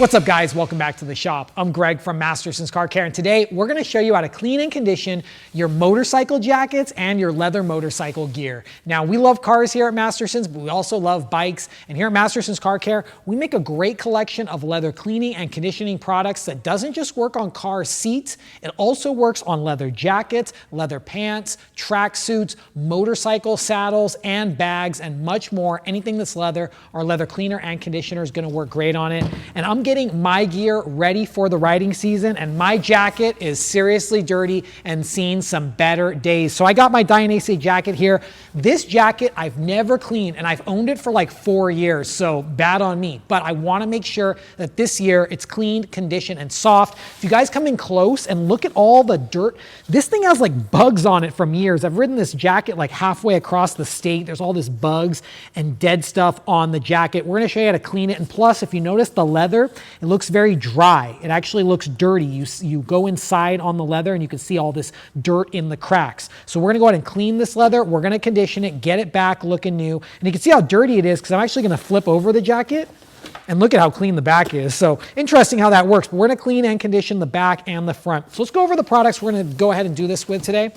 What's up, guys? Welcome back to the shop. I'm Greg from Masterson's Car Care, and today we're going to show you how to clean and condition your motorcycle jackets and your leather motorcycle gear. Now, we love cars here at Masterson's, but we also love bikes, and here at Masterson's Car Care, we make a great collection of leather cleaning and conditioning products that doesn't just work on car seats, it also works on leather jackets, leather pants, track suits, motorcycle saddles, and bags, and much more. Anything that's leather, our leather cleaner and conditioner is going to work great on it. And I'm getting my gear ready for the riding season, and my jacket is seriously dirty and seen some better days. So I got my Dionysian jacket here. This jacket I've never cleaned, and I've owned it for like 4 years, so bad on me. But I want to make sure that this year it's cleaned, conditioned, and soft. If you guys come in close and look at all the dirt, this thing has like bugs on it from years. I've ridden this jacket like halfway across the state. There's all this bugs and dead stuff on the jacket. We're going to show you how to clean it. And plus, if you notice the leather, it looks very dry. It actually looks dirty. You go inside on the leather and you can see all this dirt in the cracks. So we're going to go ahead and clean this leather. We're going to condition it, get it back looking new. And you can see how dirty it is because I'm actually going to flip over the jacket and look at how clean the back is. So interesting how that works. But we're going to clean and condition the back and the front. So let's go over the products we're going to go ahead and do this with today.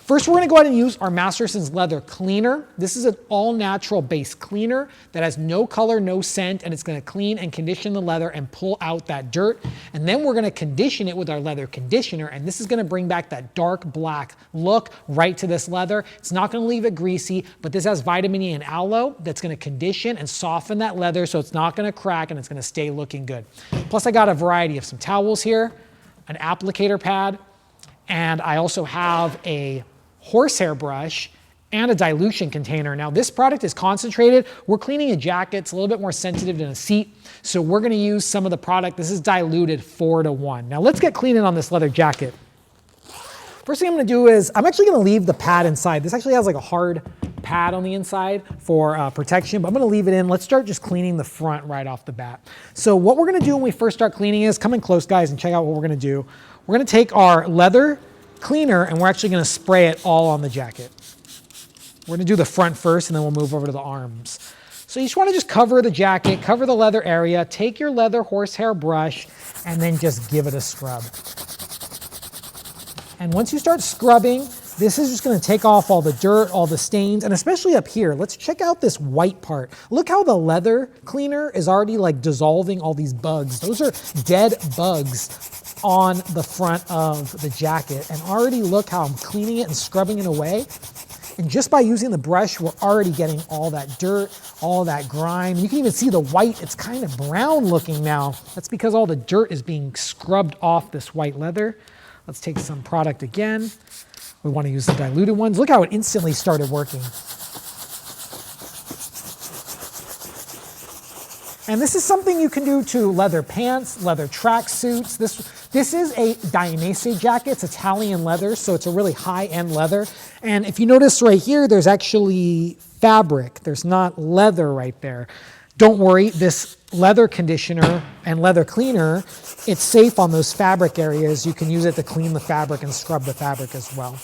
First, we're going to go ahead and use our Masterson's leather cleaner. This is an all-natural base cleaner that has no color, no scent, and it's going to clean and condition the leather and pull out that dirt. And then we're going to condition it with our leather conditioner, and this is going to bring back that dark black look right to this leather. It's not going to leave it greasy, but this has vitamin E and aloe that's going to condition and soften that leather so it's not going to crack and it's going to stay looking good. Plus, I got a variety of some towels here, an applicator pad, and I also have a horsehair brush and a dilution container. Now, this product is concentrated. We're cleaning a jacket. It's a little bit more sensitive than a seat. So we're going to use some of the product. This is diluted 4:1. Now let's get cleaning on this leather jacket. First thing I'm going to do is I'm actually going to leave the pad inside. This actually has like a hard pad on the inside for protection, but I'm going to leave it in. Let's start just cleaning the front right off the bat. So what we're going to do when we first start cleaning is, come in close, guys, and check out what we're going to do. We're going to take our leather cleaner and we're actually going to spray it all on the jacket. We're going to do the front first and then we'll move over to the arms. So you just want to just cover the jacket, cover the leather area, take your leather horsehair brush and then just give it a scrub. And once you start scrubbing, this is just going to take off all the dirt, all the stains, and especially up here. Let's check out this white part. Look how the leather cleaner is already like dissolving all these bugs. Those are dead bugs on the front of the jacket, and already look how I'm cleaning it and scrubbing it away. And just by using the brush, we're already getting all that dirt, all that grime. You can even see the white, it's kind of brown looking now. That's because all the dirt is being scrubbed off this white leather. Let's take some product again. We want to use the diluted ones. Look how it instantly started working. And this is something you can do to leather pants, leather track suits. This is a Dionysian jacket. It's Italian leather, so it's a really high-end leather. And if you notice right here, there's actually fabric. There's not leather right there. Don't worry, this leather conditioner and leather cleaner, it's safe on those fabric areas. You can use it to clean the fabric and scrub the fabric as well.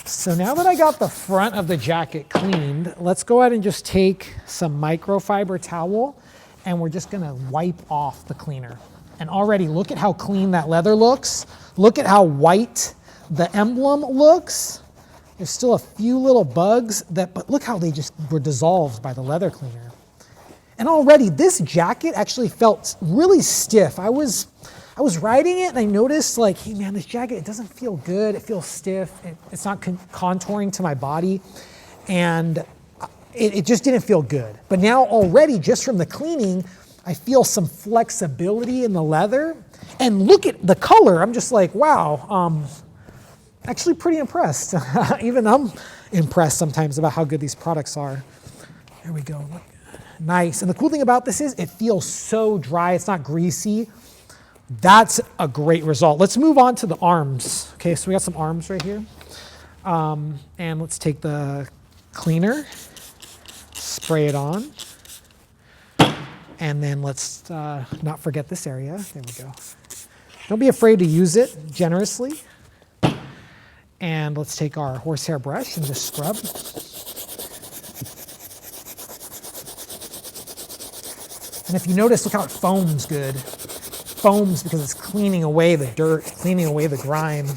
So now that I got the front of the jacket cleaned, let's go ahead and just take some microfiber towel and we're just gonna wipe off the cleaner. And already look at how clean that leather looks. Look at how white the emblem looks. There's still a few little bugs, but look how they just were dissolved by the leather cleaner. And already this jacket actually felt really stiff. I was riding it and I noticed like, hey man, this jacket, it doesn't feel good. It feels stiff. It's not contouring to my body. And it just didn't feel good. But now already just from the cleaning, I feel some flexibility in the leather. And look at the color. I'm just like, wow, actually pretty impressed. Even I'm impressed sometimes about how good these products are. There we go. Look. Nice. And the cool thing about this is it feels so dry. It's not greasy. That's a great result. Let's move on to the arms. Okay, so we got some arms right here. And let's take the cleaner, spray it on. And then let's not forget this area. There we go. Don't be afraid to use it generously. And let's take our horsehair brush and just scrub. And if you notice, look how it foams good. Foams because it's cleaning away the dirt, cleaning away the grime.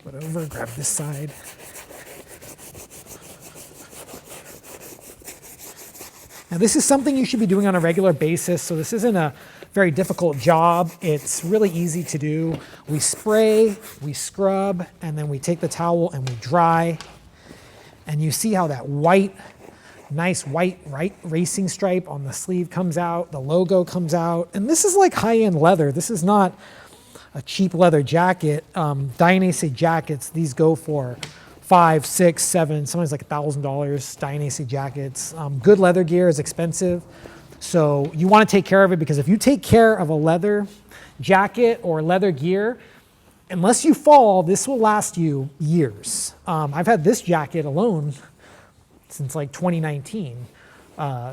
Flip it over, grab this side. Now this is something you should be doing on a regular basis, so this isn't a very difficult job. It's really easy to do. We spray, we scrub, and then we take the towel and we dry. And you see how that white, nice white racing stripe on the sleeve comes out, the logo comes out. And this is like high-end leather. This is not a cheap leather jacket. Diane-AC jackets, these go for $5, $6, $7, sometimes like $1,000, Diane-AC jackets. Good leather gear is expensive. So you want to take care of it, because if you take care of a leather jacket or leather gear, unless you fall, this will last you years. I've had this jacket alone since like 2019.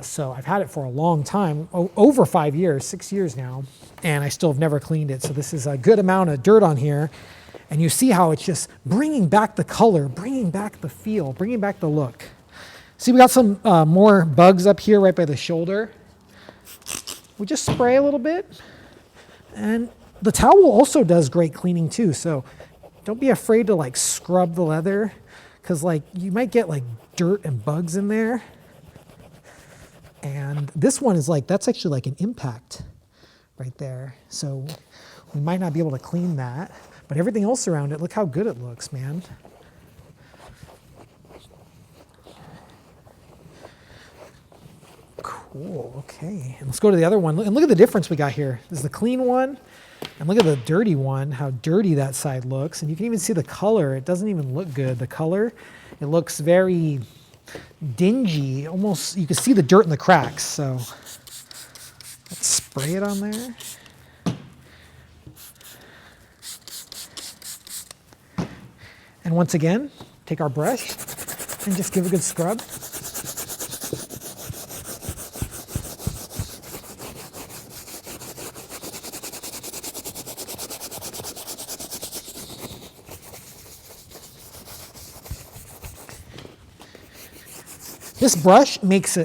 So I've had it for a long time, over 5 years, 6 years now, and I still have never cleaned it. So this is a good amount of dirt on here. And you see how it's just bringing back the color, bringing back the feel, bringing back the look. See, we got some more bugs up here right by the shoulder. We just spray a little bit, and the towel also does great cleaning too. So don't be afraid to like scrub the leather, because like you might get like dirt and bugs in there. And this one is like, that's actually like an impact right there. So we might not be able to clean that, but everything else around it, look how good it looks, man. Cool, okay. And let's go to the other one. And look at the difference we got here. This is the clean one, and look at the dirty one, how dirty that side looks. And you can even see the color. It doesn't even look good. The color, it looks very dingy. Almost, you can see the dirt in the cracks. So let's spray it on there. And once again, take our brush and just give a good scrub. This brush makes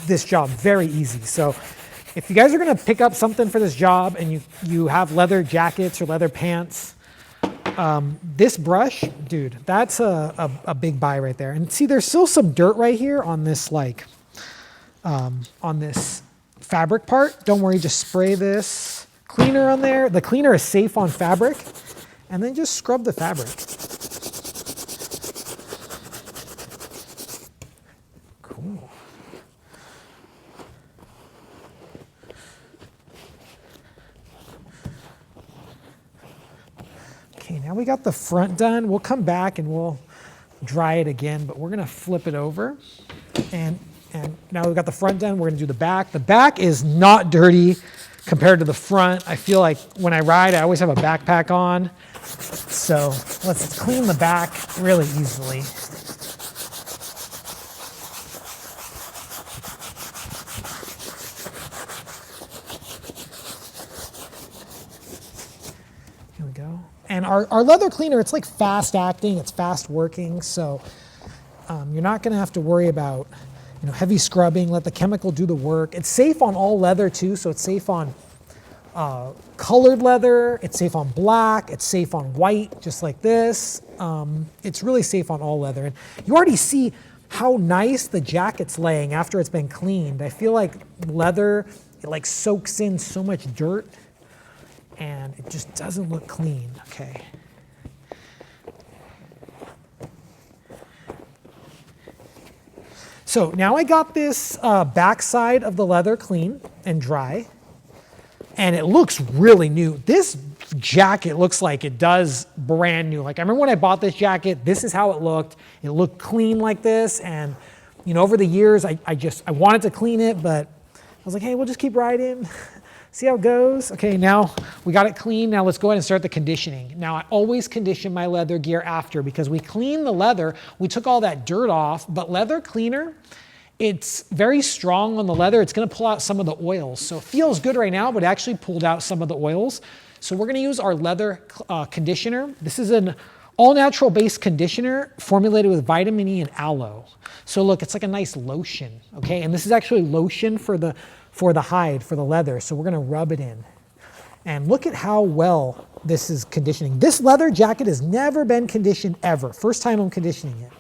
this job very easy. So if you guys are gonna pick up something for this job and you have leather jackets or leather pants, this brush, dude, that's a big buy right there. And see, there's still some dirt right here on this on this fabric part. Don't worry, just spray this cleaner on there. The cleaner is safe on fabric, and then just scrub the fabric. Cool. Okay, now we got the front done. We'll come back and we'll dry it again, but we're gonna flip it over. And now we've got the front done, we're gonna do the back. The back is not dirty compared to the front. I feel like when I ride, I always have a backpack on. So let's clean the back really easily. Here we go. And our leather cleaner, it's like fast acting, it's fast working, so you're not gonna have to worry about heavy scrubbing. Let the chemical do the work. It's safe on all leather too, so it's safe on colored leather, it's safe on black, it's safe on white, just like this. It's really safe on all leather. And you already see how nice the jacket's laying after it's been cleaned. I feel like leather, it like soaks in so much dirt and it just doesn't look clean. Okay. So now I got this back side of the leather clean and dry, and it looks really new. This jacket looks like it does brand new. Like I remember when I bought this jacket, this is how it looked. It looked clean like this, and over the years, I wanted to clean it, but I was like, hey, we'll just keep riding. See how it goes? Okay, now we got it clean. Now let's go ahead and start the conditioning. Now I always condition my leather gear after, because we clean the leather, we took all that dirt off, but leather cleaner, it's very strong on the leather. It's gonna pull out some of the oils. So it feels good right now, but it actually pulled out some of the oils. So we're gonna use our leather conditioner. This is an All natural based conditioner formulated with vitamin E and aloe. So look, it's like a nice lotion, okay? And this is actually lotion for the hide, for the leather. So we're gonna rub it in. And look at how well this is conditioning. This leather jacket has never been conditioned ever. First time I'm conditioning it.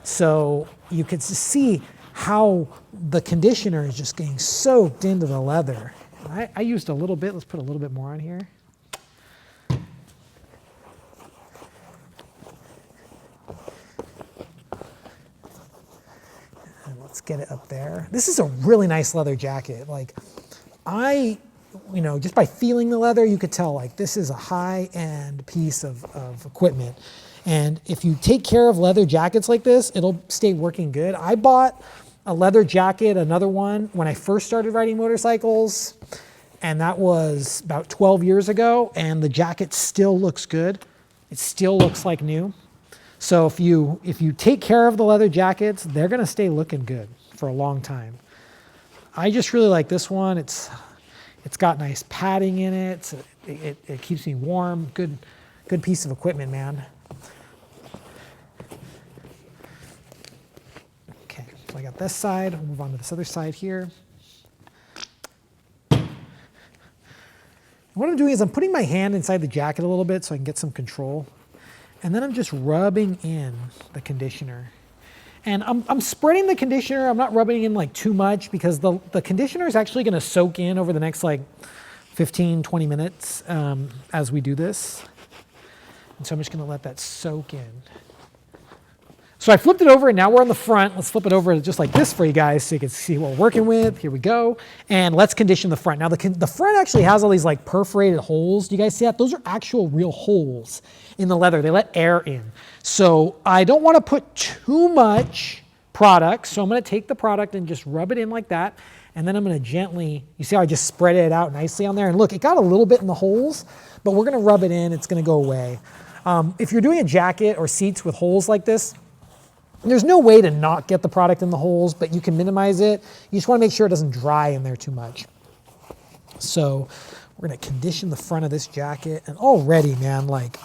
So you can see how the conditioner is just getting soaked into the leather. I used a little bit. Let's put a little bit more on here. And let's get it up there. This is a really nice leather jacket. Like, just by feeling the leather, you could tell like this is a high-end piece of equipment. And if you take care of leather jackets like this, it'll stay working good. I bought a leather jacket, another one, when I first started riding motorcycles, and that was about 12 years ago, and the jacket still looks good. It still looks like new. So if you take care of the leather jackets, they're gonna stay looking good for a long time. I just really like this one. It's got nice padding in it. It keeps me warm. Good piece of equipment, man. Okay, so I got this side. We'll move on to this other side here. What I'm doing is I'm putting my hand inside the jacket a little bit so I can get some control. And then I'm just rubbing in the conditioner. And I'm spreading the conditioner. I'm not rubbing in like too much because the conditioner is actually gonna soak in over the next like 15, 20 minutes as we do this. And so I'm just gonna let that soak in. So I flipped it over and now we're on the front. Let's flip it over just like this for you guys so you can see what we're working with. Here we go. And let's condition the front. Now the front actually has all these like perforated holes. Do you guys see that? Those are actual real holes in the leather. They let air in. So I don't want to put too much product. So I'm going to take the product and just rub it in like that. And then I'm going to gently, you see how I just spread it out nicely on there? And look, it got a little bit in the holes, but we're going to rub it in. It's going to go away. If you're doing a jacket or seats with holes like this, there's no way to not get the product in the holes, but you can minimize it. You just want to make sure it doesn't dry in there too much. So we're going to condition the front of this jacket. And already, man, like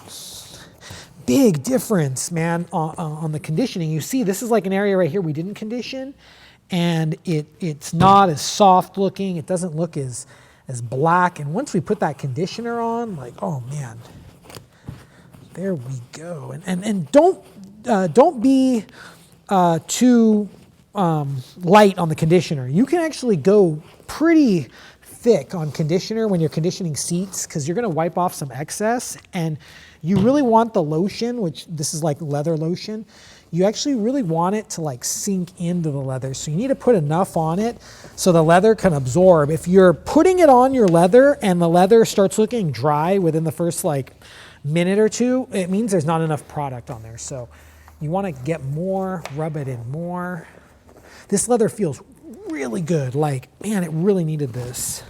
big difference, man, on the conditioning. You see, this is like an area right here we didn't condition. And it's not as soft looking. It doesn't look as black. And once we put that conditioner on, like, oh, man, there we go. And don't be too light on the conditioner. You can actually go pretty thick on conditioner when you're conditioning seats because you're going to wipe off some excess. And you really want the lotion, which this is like leather lotion. You actually really want it to like sink into the leather. So you need to put enough on it so the leather can absorb. If you're putting it on your leather and the leather starts looking dry within the first like minute or two, it means there's not enough product on there. So you want to get more, rub it in more. This leather feels really good. Like, man, it really needed this.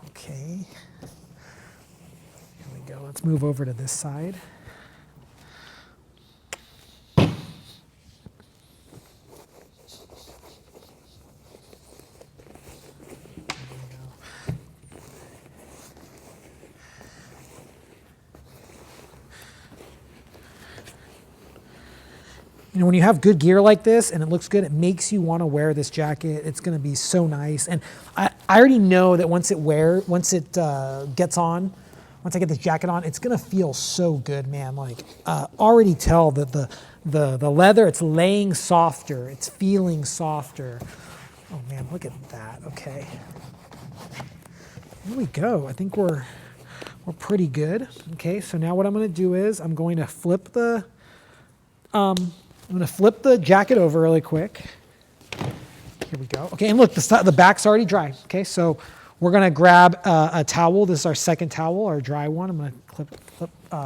Okay. Here we go. Let's move over to this side. You know, when you have good gear like this and it looks good, it makes you want to wear this jacket. It's going to be so nice. And I already know that once it gets on, once I get this jacket on, it's going to feel so good, man. Like, already tell that the leather, it's laying softer. It's feeling softer. Oh, man, look at that. Okay. Here we go. I think we're pretty good. Okay, so now what I'm going to do is I'm going to flip the jacket over really quick. Here we go. Okay, and look, the back's already dry. Okay, so we're gonna grab a towel. This is our second towel, our dry one. I'm gonna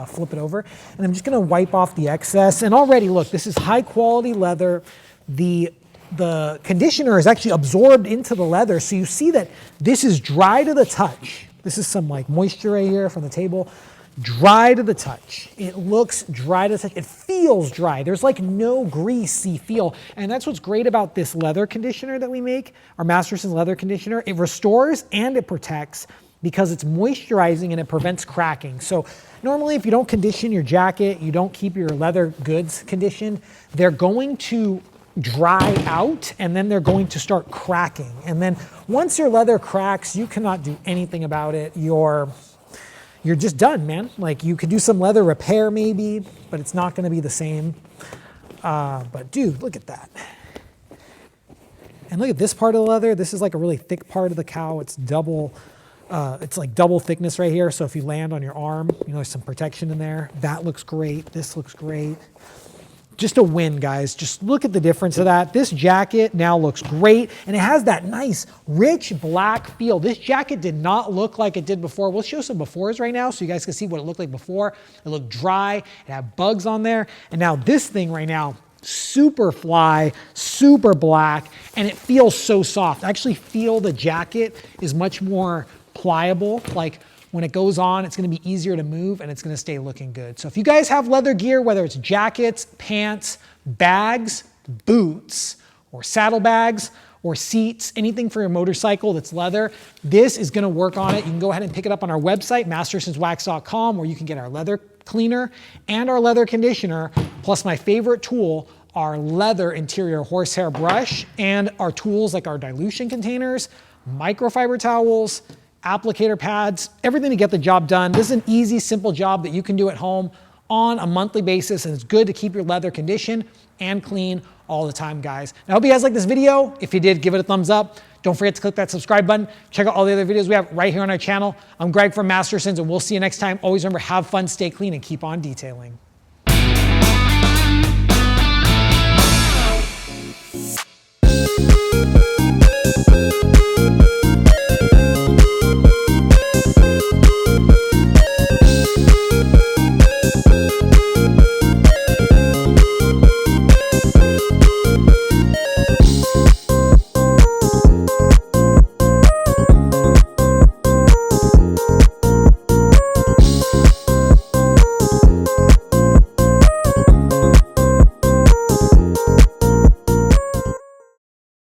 flip it over, and I'm just gonna wipe off the excess. And already, look, this is high quality leather. The conditioner is actually absorbed into the leather, so you see that this is dry to the touch. This is some like moisture right here from the table. Dry to the touch. It looks dry to the touch. It feels dry. There's like no greasy feel. And that's what's great about this leather conditioner that we make, our Masterson leather conditioner. It restores and it protects because it's moisturizing and it prevents cracking. So normally if you don't condition your jacket, you don't keep your leather goods conditioned, they're going to dry out and then they're going to start cracking. And then once your leather cracks, you cannot do anything about it. You're just done, man. Like you could do some leather repair maybe, but it's not gonna be the same. But dude, look at that. And look at this part of the leather. This is like a really thick part of the cow. It's double, it's like double thickness right here. So if you land on your arm, you know, there's some protection in there. That looks great. This looks great. Just a win, guys. Just look at the difference of that. This jacket now looks great, and it has that nice, rich black feel. This jacket did not look like it did before. We'll show some befores right now so you guys can see what it looked like before. It looked dry, it had bugs on there, and now this thing right now, super fly, super black, and it feels so soft. I actually feel the jacket is much more pliable. Like when it goes on, it's gonna be easier to move and it's gonna stay looking good. So if you guys have leather gear, whether it's jackets, pants, bags, boots, or saddlebags, or seats, anything for your motorcycle that's leather, this is gonna work on it. You can go ahead and pick it up on our website, mastersonswax.com, where you can get our leather cleaner and our leather conditioner, plus my favorite tool, our leather interior horsehair brush, and our tools like our dilution containers, microfiber towels, applicator pads, everything to get the job done. This is an easy, simple job that you can do at home on a monthly basis, and it's good to keep your leather conditioned and clean all the time, guys. I hope you guys liked this video. If you did, give it a thumbs up. Don't forget to click that subscribe button. Check out all the other videos we have right here on our channel. I'm Greg from Mastersons, and we'll see you next time. Always remember, have fun, stay clean, and keep on detailing.